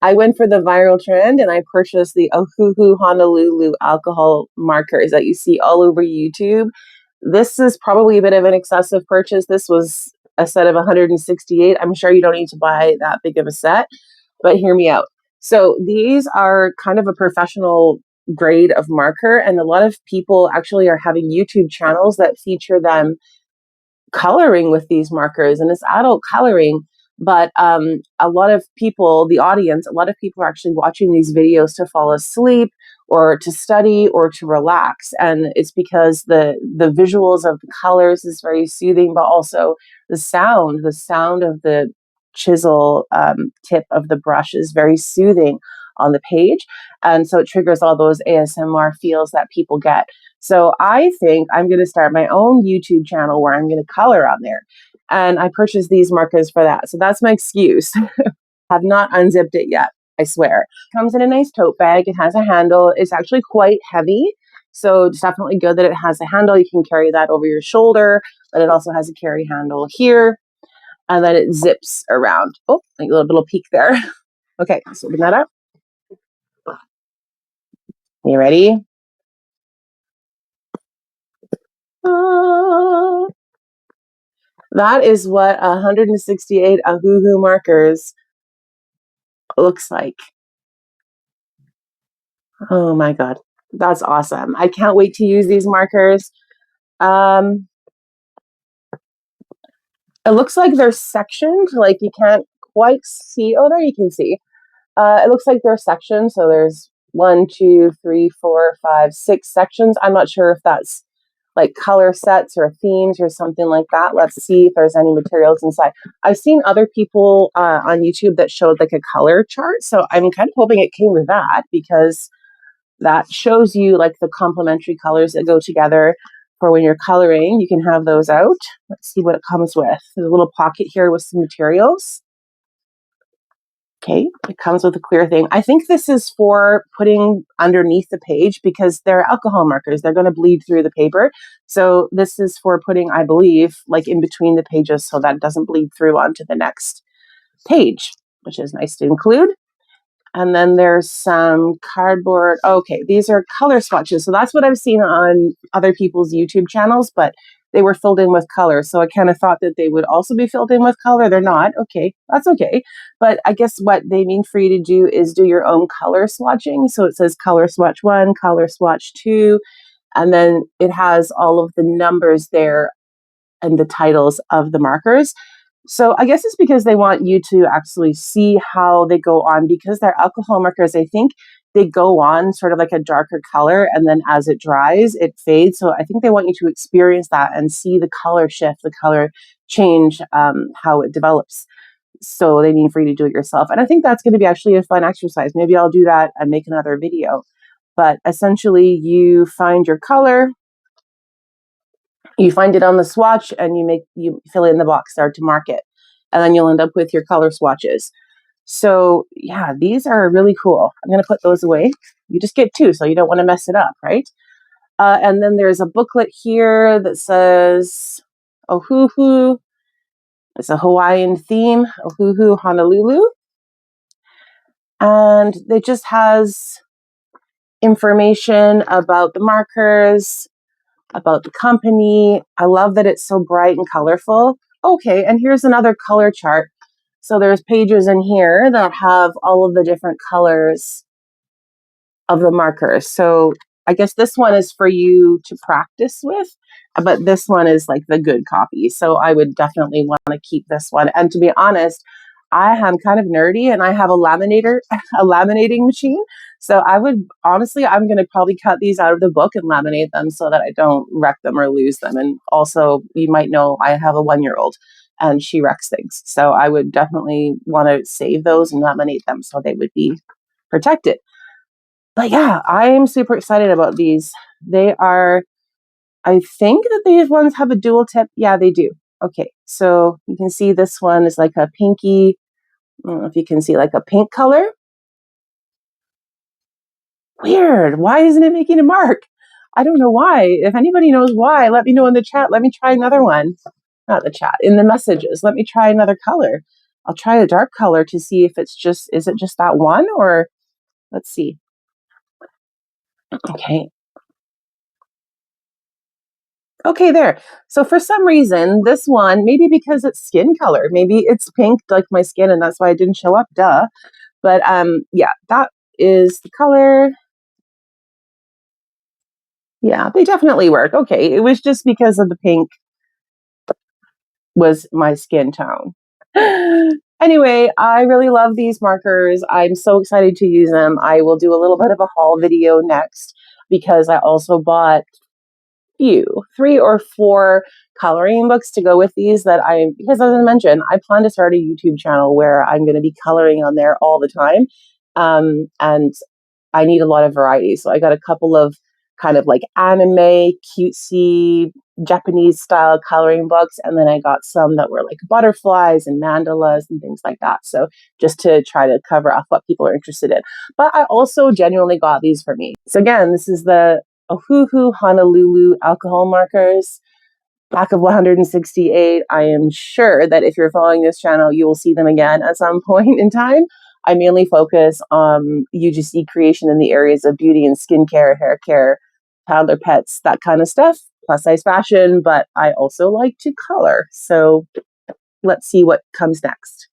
I went for the viral trend and I purchased the OHUHU Honolulu alcohol markers that you see all over YouTube. This is probably a bit of an excessive purchase. This was a set of 168. I'm sure you don't need to buy that big of a set, but hear me out. So these are kind of a professional grade of marker, and a lot of people actually are having YouTube channels that feature them coloring with these markers, and it's adult coloring. But a lot of people, the audience, a lot of people are actually watching these videos to fall asleep or to study or to relax. And it's because the visuals of the colors is very soothing, but also the sound of the chisel tip of the brush is very soothing on the page. And so it triggers all those ASMR feels that people get. So I think I'm going to start my own YouTube channel where I'm going to color on there. And I purchased these markers for that. So that's my excuse. Have not unzipped it yet, I swear. Comes in a nice tote bag. It has a handle. It's actually quite heavy. So it's definitely good that it has a handle. You can carry that over your shoulder, but it also has a carry handle here. And then it zips around. Oh, like a little peek there. Okay, let's open that up. You ready? That is what 168 OHUHU markers looks like. Oh my God, that's awesome. I can't wait to use these markers. It looks like they're sectioned, like you can't quite see. Oh, there you can see. It looks like they're sectioned. So there's 1, 2, 3, 4, 5, 6 sections. I'm not sure if that's like color sets or themes or something like that. Let's see if there's any materials inside. I've seen other people on YouTube that showed like a color chart. So I'm kind of hoping it came with that, because that shows you like the complementary colors that go together for when you're coloring. You can have those out. Let's see what it comes with. There's a little pocket here with some materials. Okay, it comes with a clear thing. I think this is for putting underneath the page because they're alcohol markers. They're going to bleed through the paper. So this is for putting, I believe, like in between the pages so that it doesn't bleed through onto the next page, which is nice to include. And then there's some cardboard. Okay, these are color swatches. So that's what I've seen on other people's YouTube channels, but they were filled in with color. So I kind of thought that they would also be filled in with color. They're not. Okay, that's okay. But I guess what they mean for you to do is do your own color swatching. So it says color swatch 1, color swatch 2, and then it has all of the numbers there and the titles of the markers. So I guess it's because they want you to actually see how they go on, because they're alcohol markers. I think they go on sort of like a darker color, and then as it dries, it fades. So I think they want you to experience that and see the color shift, the color change, how it develops. So they mean for you to do it yourself. And I think that's going to be actually a fun exercise. Maybe I'll do that and make another video. But essentially, you find your color, you find it on the swatch, and you fill it in the box there to mark it, and then you'll end up with your color swatches. So yeah, these are really cool. I'm going to put those away. You just get 2, so you don't want to mess it up, right? And then there's a booklet here that says OHUHU. It's a Hawaiian theme, OHUHU Honolulu. And it just has information about the markers, about the company. I love that it's so bright and colorful. Okay, and here's another color chart. So there's pages in here that have all of the different colors of the markers. So I guess this one is for you to practice with, but this one is like the good copy. So I would definitely want to keep this one. And to be honest, I am kind of nerdy and I have a laminating machine. So I would honestly, I'm going to probably cut these out of the book and laminate them so that I don't wreck them or lose them. And also, you might know I have a 1-year-old and she wrecks things. So I would definitely want to save those and laminate them so they would be protected. But yeah, I am super excited about these. They are, I think that these ones have a dual tip. Yeah, they do. Okay, so you can see this one is like a pinky, I don't know if you can see like a pink color. Weird. Why isn't it making a mark? I don't know why. If anybody knows why, let me know in the chat. Let me try another one. Not the chat, in the messages. Let me try another color. I'll try a dark color to see if it's just, is it just that one, or let's see. Okay. Okay, there. So for some reason, this one, maybe because it's skin color, maybe it's pink like my skin and that's why it didn't show up, duh. But yeah, that is the color. Yeah, they definitely work. Okay, it was just because of the pink was my skin tone. Anyway, I really love these markers. I'm so excited to use them. I will do a little bit of a haul video next because I also bought few, 3 or 4 coloring books to go with these because as I mentioned, I plan to start a YouTube channel where I'm going to be coloring on there all the time. And I need a lot of variety. So I got a couple of kind of like anime, cutesy, Japanese style coloring books. And then I got some that were like butterflies and mandalas and things like that. So just to try to cover up what people are interested in. But I also genuinely got these for me. So again, this is the OHUHU Honolulu alcohol markers. Pack of 168. I am sure that if you're following this channel, you will see them again at some point in time. I mainly focus on UGC creation in the areas of beauty and skincare, hair care, toddler pets, that kind of stuff, plus size fashion, but I also like to color. So let's see what comes next.